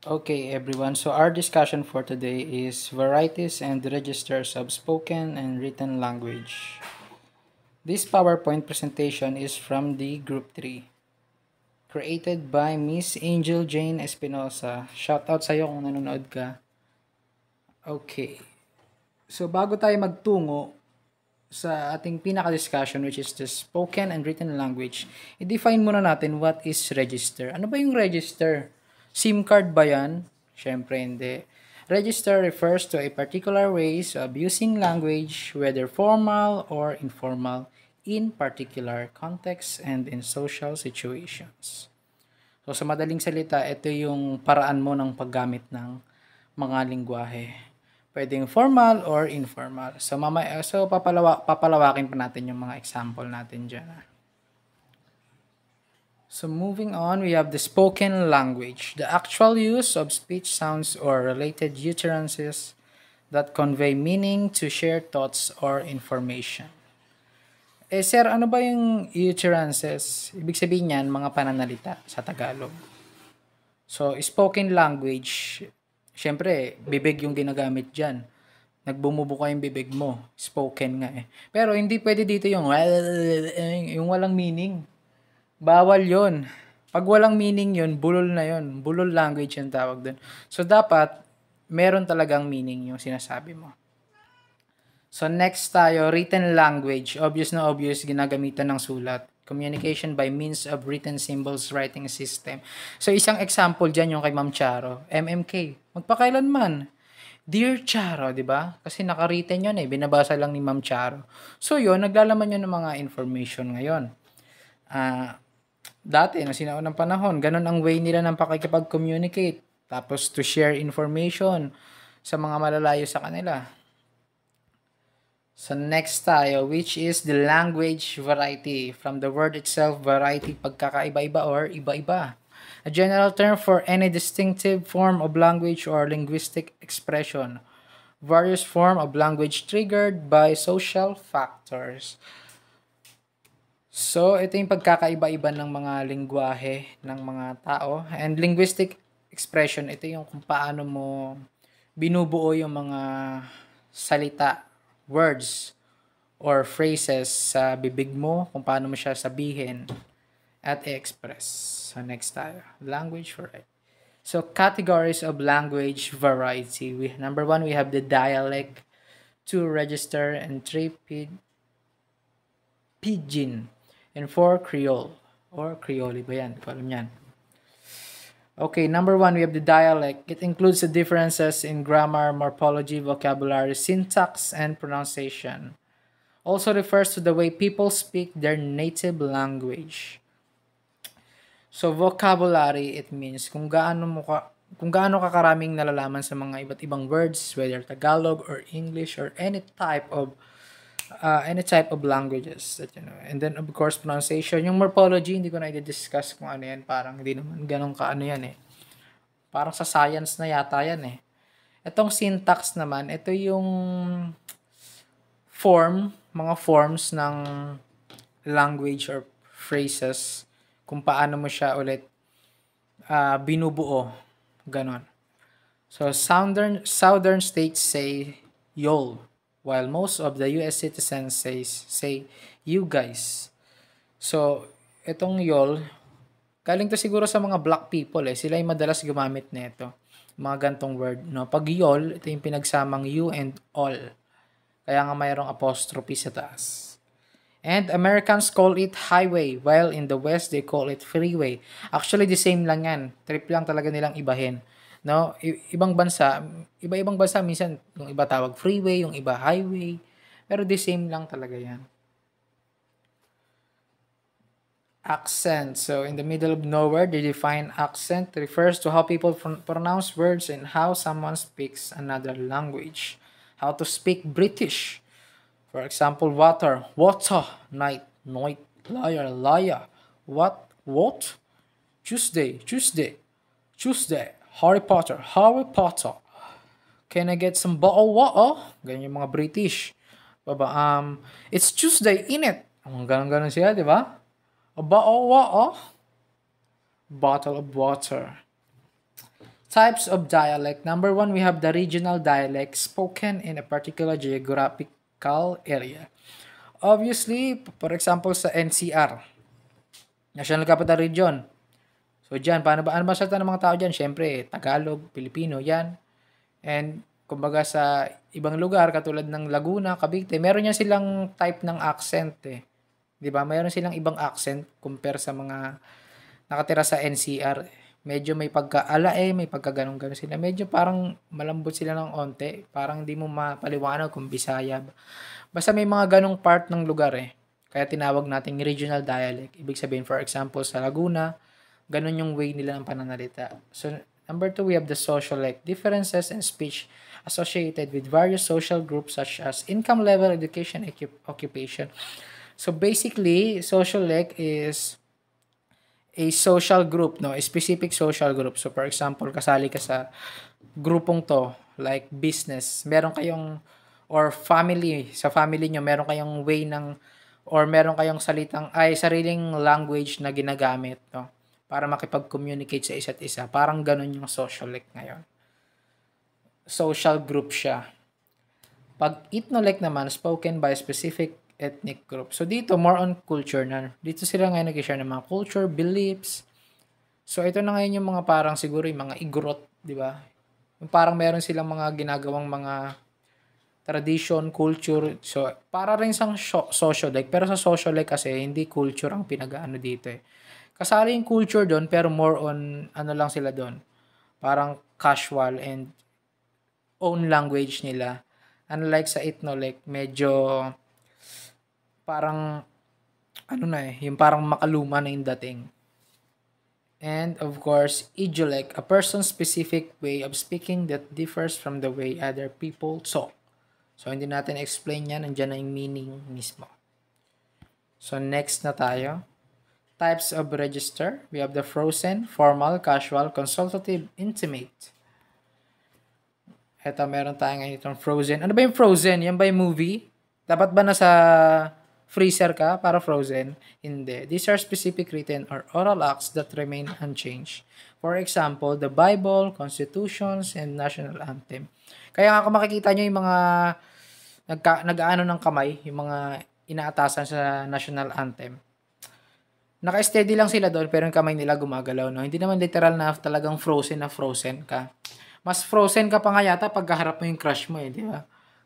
Okay, everyone. So our discussion for today is varieties and registers of spoken and written language. This PowerPoint presentation is from the Group 3, created by Miss Angel Jane Espinosa. Shoutout sa'yo kung nanonood ka. Okay. So bago tayo magtungo sa ating pinaka-discussion which is the spoken and written language, i-define muna natin what is register. Ano ba yung register? SIM card ba yan? Syempre hindi. Register refers to a particular ways of using language, whether formal or informal, in particular context and in social situations. So sa madaling salita, ito yung paraan mo ng paggamit ng mga lingwahe. Pwedeng formal or informal. So papalawakin pa natin yung mga example natin diyan. So moving on, we have the spoken language, the actual use of speech sounds or related utterances that convey meaning to share thoughts or information. Sir, ano ba yung utterances? Ibig sabihin niyan, mga pananalita sa Tagalog. So, spoken language, syempre, bibig yung ginagamit dyan. Nagbumubuka yung bibig mo. Spoken nga eh. Pero hindi pwede dito yung walang meaning. Bawal yon. Pag walang meaning yun, bulol na yun. Bulol language yung tawag dun. So, dapat, meron talagang meaning yung sinasabi mo. So, next tayo, written language. Obvious na obvious, ginagamitan ng sulat. Communication by means of written symbols writing system. So, isang example dyan yung kay Ma'am Charo. MMK. Magpakailanman. Dear Charo, di ba? Kasi naka-written yun eh. Binabasa lang ni Ma'am Charo. So, yun, naglalaman yun ng mga information ngayon. Dati, na sinaunang panahon, ganun ang way nila ng pakikipag-communicate. Tapos, to share information sa mga malalayo sa kanila. So next tayo, which is the language variety. From the word itself, variety, pagkakaiba-iba or iba-iba. A general term for any distinctive form of language or linguistic expression. Various form of language triggered by social factors. So, ito yung pagkakaiba-iba ng mga lingwahe ng mga tao. And linguistic expression, ito yung kung paano mo binubuo yung mga salita, words, or phrases sa bibig mo, kung paano mo siya sabihin at i-express. So, next tayo. Language variety. So, categories of language variety. Number 1, we have the dialect, 2, register, and 3, pidgin, and 4, Creole. Or Creole ba yan? Hindi ko alam yan. Okay, number 1, we have the dialect. It includes the differences in grammar, morphology, vocabulary, syntax, and pronunciation. Also refers to the way people speak their native language. So, vocabulary, it means kung gaano ka karaming nalalaman sa mga iba't ibang words, whether Tagalog or English or any type of languages that you know. And then of course pronunciation. Yung morphology hindi ko na i-discuss kung ano yan, parang hindi naman ganun ka ano yan eh. Parang sa science na yata yan eh. Itong syntax naman, ito yung mga forms ng language or phrases kung paano mo siya ulit binubuo. Ganon. So southern states say y'all, while most of the US citizens say you guys. So, itong y'all, galing to siguro sa mga black people eh. Sila yung madalas gumamit nito. Mga gantong word, no? Pag y'all, ito yung pinagsamang you and all. Kaya nga mayroong apostrophe sa taas. And Americans call it highway, while in the West, they call it freeway. Actually, the same lang yan. Trip lang talaga nilang ibahin. No? Iba-ibang bansa, minsan, yung iba tawag freeway, yung iba highway. Pero the same lang talaga yan. Accent. So, in the middle of nowhere, they define accent. Refers to how people pronounce words and how someone speaks another language. How to speak British. For example, water, night, liar, what, Tuesday, Harry Potter. Can I get some bottle water? Ganyan yung mga British. It's Tuesday, innit? Ganon siya, di ba? A bottle of water. Types of dialect. Number one, we have the regional dialect spoken in a particular geographical area. Obviously, for example, sa NCR, National Capital Region. So, dyan, ano ba salita ng mga tao dyan? Siyempre, Tagalog, Pilipino, yan. And, kumbaga sa ibang lugar, katulad ng Laguna, Cavite, meron yan silang type ng accent eh. 'Di ba? Mayroon silang ibang accent compare sa mga nakatira sa NCR. Medyo may pagka-alae, may pagka-ganun-ganun sila. Medyo parang malambot sila ng onte. Parang hindi mo mapaliwanag kung Bisaya. Basta may mga ganong part ng lugar eh. Kaya tinawag nating regional dialect. Ibig sabihin, for example, sa Laguna, ganun yung way nila ng pananalita. So, number two, we have the social like differences in speech associated with various social groups such as income level, education, occupation. So, basically, social like is a social group, no? A specific social group. So, for example, kasali ka sa grupong to, like business. Meron kayong, or family, sa family nyo, meron kayong way ng, or meron kayong sariling language na ginagamit, no? Para makipag-communicate sa isa't isa. Parang ganun yung social like ngayon. Social group siya. Pag ethnolect naman, spoken by specific ethnic group. So, dito, more on culture na. Dito sila ngayon nag-share ng mga culture, beliefs. So, ito na ngayon yung mga parang siguro yung mga igorot, di ba? Yung parang meron silang mga ginagawang mga tradition, culture. So, para rin sang social like. Pero sa social like kasi, hindi culture ang pinag-ano dito eh. Kasali yung culture doon, pero more on, ano lang sila doon. Parang casual and own language nila. Unlike sa ethnolect, medyo parang ano na eh, yung parang makaluma na yung dating. And of course, idiolect, a person's specific way of speaking that differs from the way other people talk. So, hindi natin explain yan, nandiyan na yung meaning mismo. So, next na tayo. Types of register. We have the frozen, formal, casual, consultative, intimate. Eto, meron tayo ngayon itong frozen. Ano ba yung frozen? Yan ba yung movie? Dapat ba nasa freezer ka para frozen? Hindi. These are specific written or oral acts that remain unchanged. For example, the Bible, constitutions, and national anthem. Kaya nga kung makikita nyo yung mga nag-aano ng kamay, yung mga inaatasan sa national anthem. Naka-steady lang sila doon pero yung kamay nila gumagalaw. No? Hindi naman literal na talagang frozen ka. Mas frozen ka pa nga yata pag kaharap mo yung crush mo eh, di ba?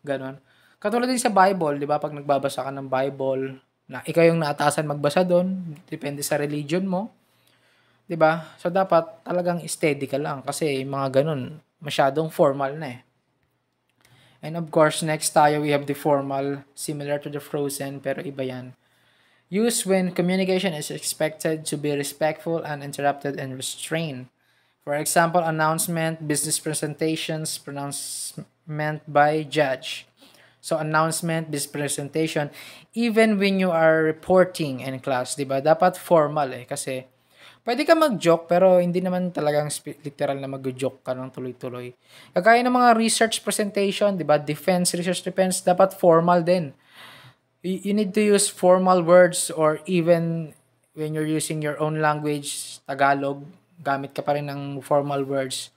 Ganon. Katulad din sa Bible, di ba? Pag nagbabasa ka ng Bible, na ikaw yung naatasan magbasa doon, depende sa religion mo, di ba? So, dapat talagang steady ka lang kasi mga ganon, masyadong formal na eh. And of course, next tayo, we have the formal, similar to the frozen, pero iba yan. Used when communication is expected to be respectful, uninterrupted, and restrained. For example, announcement, business presentations, pronouncement by judge. So, announcement, business presentation, even when you are reporting in class, di ba? Dapat formal eh, kasi pwede ka mag-joke, pero hindi naman talagang literal na mag-joke ka ng tuloy-tuloy. Kagaya ng mga research presentation, di ba? Research defense, dapat formal din. You need to use formal words or even when you're using your own language, Tagalog, gamit ka pa rin ng formal words.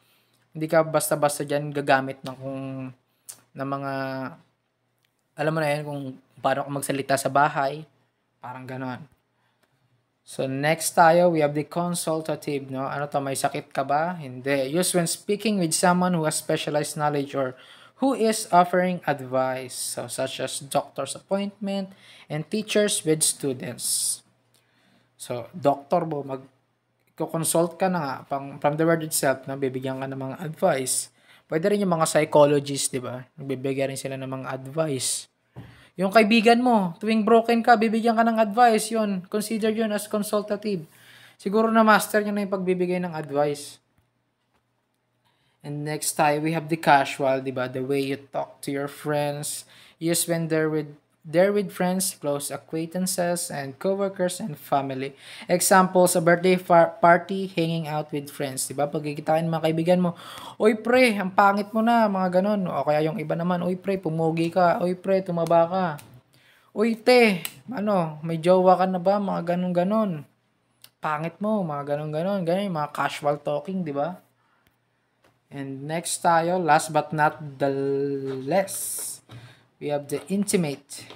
Hindi ka basta-basta dyan gagamit ng mga, alam mo na yan, kung paano ka magsalita sa bahay. Parang ganon. So, next tayo, we have the consultative, no? Ano to, may sakit ka ba? Hindi. Used when speaking with someone who has specialized knowledge or who is offering advice, so such as doctor's appointment and teachers with students. So, doctor mo, consult ka na nga, from the word itself, na bibigyan ka ng mga advice. Pwede rin yung mga psychologists, di ba? Nagbibigay rin sila ng mga advice. Yung kaibigan mo, tuwing broken ka, bibigyan ka ng advice, yun. Consider yun as consultative. Siguro na master nyo na yung pagbibigay ng advice. And next time, we have the casual, di ba? The way you talk to your friends. Use when they're with friends, close acquaintances, and coworkers and family. Examples, a birthday party, hanging out with friends. Diba? Pagkikitain mga kaibigan mo, oy pre, ang pangit mo na, mga ganon. O kaya yung iba naman, oy pre, pumugi ka. Oy pre, tumaba ka. Oy te, may jowa ka na ba? Mga ganon-ganon. Pangit mo, mga ganon-ganon. Ganyan, mga casual talking, di ba? And next tayo, last but not the least, we have the intimate.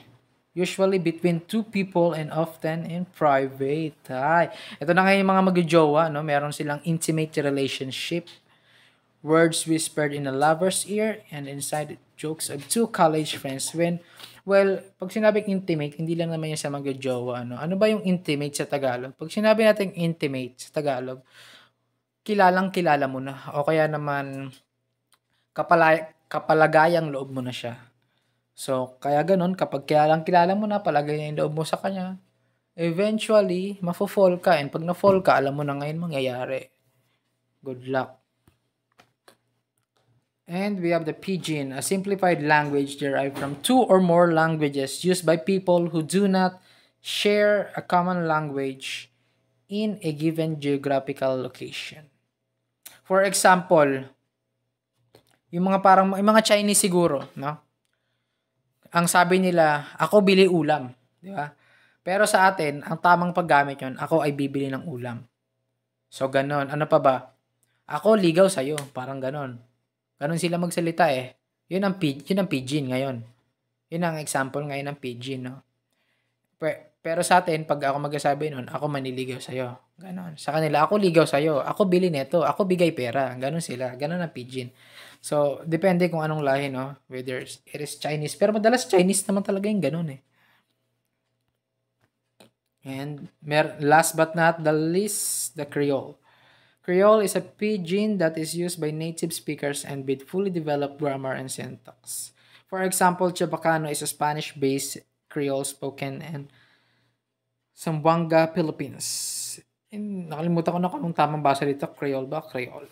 Usually between two people and often in private. Ay, ito na ngayon yung mga magjojowa, no? Meron silang intimate relationship. Words whispered in a lover's ear and inside jokes of two college friends pag sinabing intimate, hindi lang naman yan sa magjojowa, no? Ano ba yung intimate sa Tagalog? Pag sinabi natin intimate sa Tagalog, kilalang kilala mo na o kaya naman kapalagayang loob mo na siya. So, kaya ganun, kapag kilalang kilala mo na, palagay na yung loob mo sa kanya, eventually, mafo-fall ka. And pag na-fall ka, alam mo na ngayon mangyayari. Good luck. And we have the pidgin, a simplified language derived from two or more languages used by people who do not share a common language in a given geographical location. For example, yung mga Chinese siguro, no? Ang sabi nila, ako bili ulam, di ba? Pero sa atin, ang tamang paggamit yon, ako ay bibili ng ulam. So ganon, ano pa ba? Ako ligaw sa'yo, parang ganon. Ganon sila magsalita eh. Yun ang pidgin ngayon. Yun ang example ngayon ng pidgin, no? Pero sa atin, pag ako magsasabi nun, ako maniligaw sa'yo. Ganon. Sa kanila, ako ligaw sa'yo. Ako bili neto. Ako bigay pera. Ganon sila. Ganon ang pidgin. So, depende kung anong lahi, no? Whether it is Chinese. Pero madalas Chinese naman talaga yung ganon eh. And last but not the least, the Creole. Creole is a pidgin that is used by native speakers and with fully developed grammar and syntax. For example, Chabacano is a Spanish-based Creole spoken in Zamboanga, Philippines. Nakalimutan ko na kung anong tamang basa dito. Creole ba? Creole.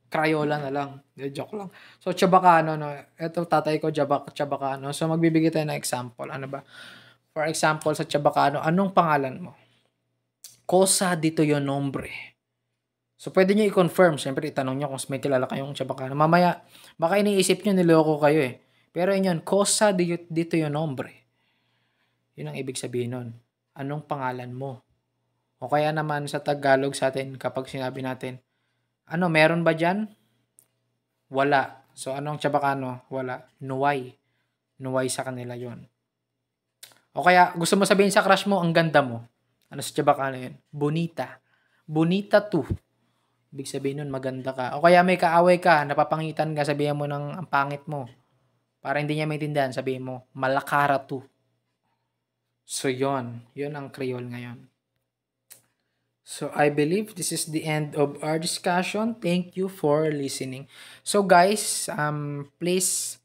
Crayola na lang. Joke lang. So, Chabacano, no? Ito, tatay ko, Chabacano. So, magbibigay tayo ng example. Ano ba? For example, sa Chabacano, anong pangalan mo? Cosa dito yung nombre? So, pwede nyo i-confirm. Siyempre, itanong nyo kung may kilala kayong Chabacano. Mamaya, baka iniisip nyo, niloko kayo eh. Pero yun, cosa dito yung nombre. Yun ang ibig sabihin nun. Anong pangalan mo? O kaya naman sa Tagalog sa atin, kapag sinabi natin, ano, meron ba dyan? Wala. So, anong Chabacano? Wala. Nuway. Nuway sa kanila yon. O kaya, gusto mo sabihin sa crush mo, ang ganda mo. Ano sa Chabacano yun? Bonita. Bonita tu. Ibig sabihin nun, maganda ka. O kaya may kaaway ka, napapangitan ka, sabihin mo ng ang pangit mo. Para hindi niya maintindihan, sabihin mo, malakara tu. So, yon ang Creole ngayon. So, I believe this is the end of our discussion. Thank you for listening. So, guys, please,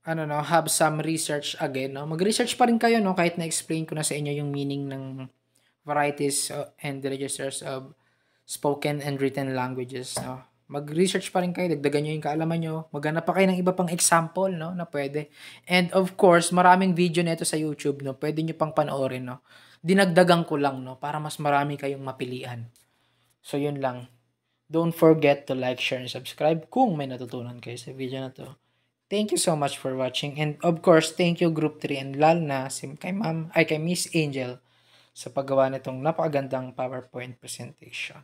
have some research again, no? Mag-research pa rin kayo, no? Kahit na-explain ko na sa inyo yung meaning ng varieties and registers of spoken and written languages, no? Mag-research pa rin kayo, dagdagan nyo yung kaalaman nyo, maghanap pa kayo ng iba pang example, no, na pwede. And of course, maraming video nito sa YouTube, no, pwede nyo pang panoorin, no. Dinagdagan ko lang, no, para mas marami kayong mapilian. So, yun lang. Don't forget to like, share, and subscribe kung may natutunan kayo sa video na to. Thank you so much for watching. And of course, thank you Group 3 and lalo na kay Miss Angel sa paggawa nitong napakagandang PowerPoint presentation.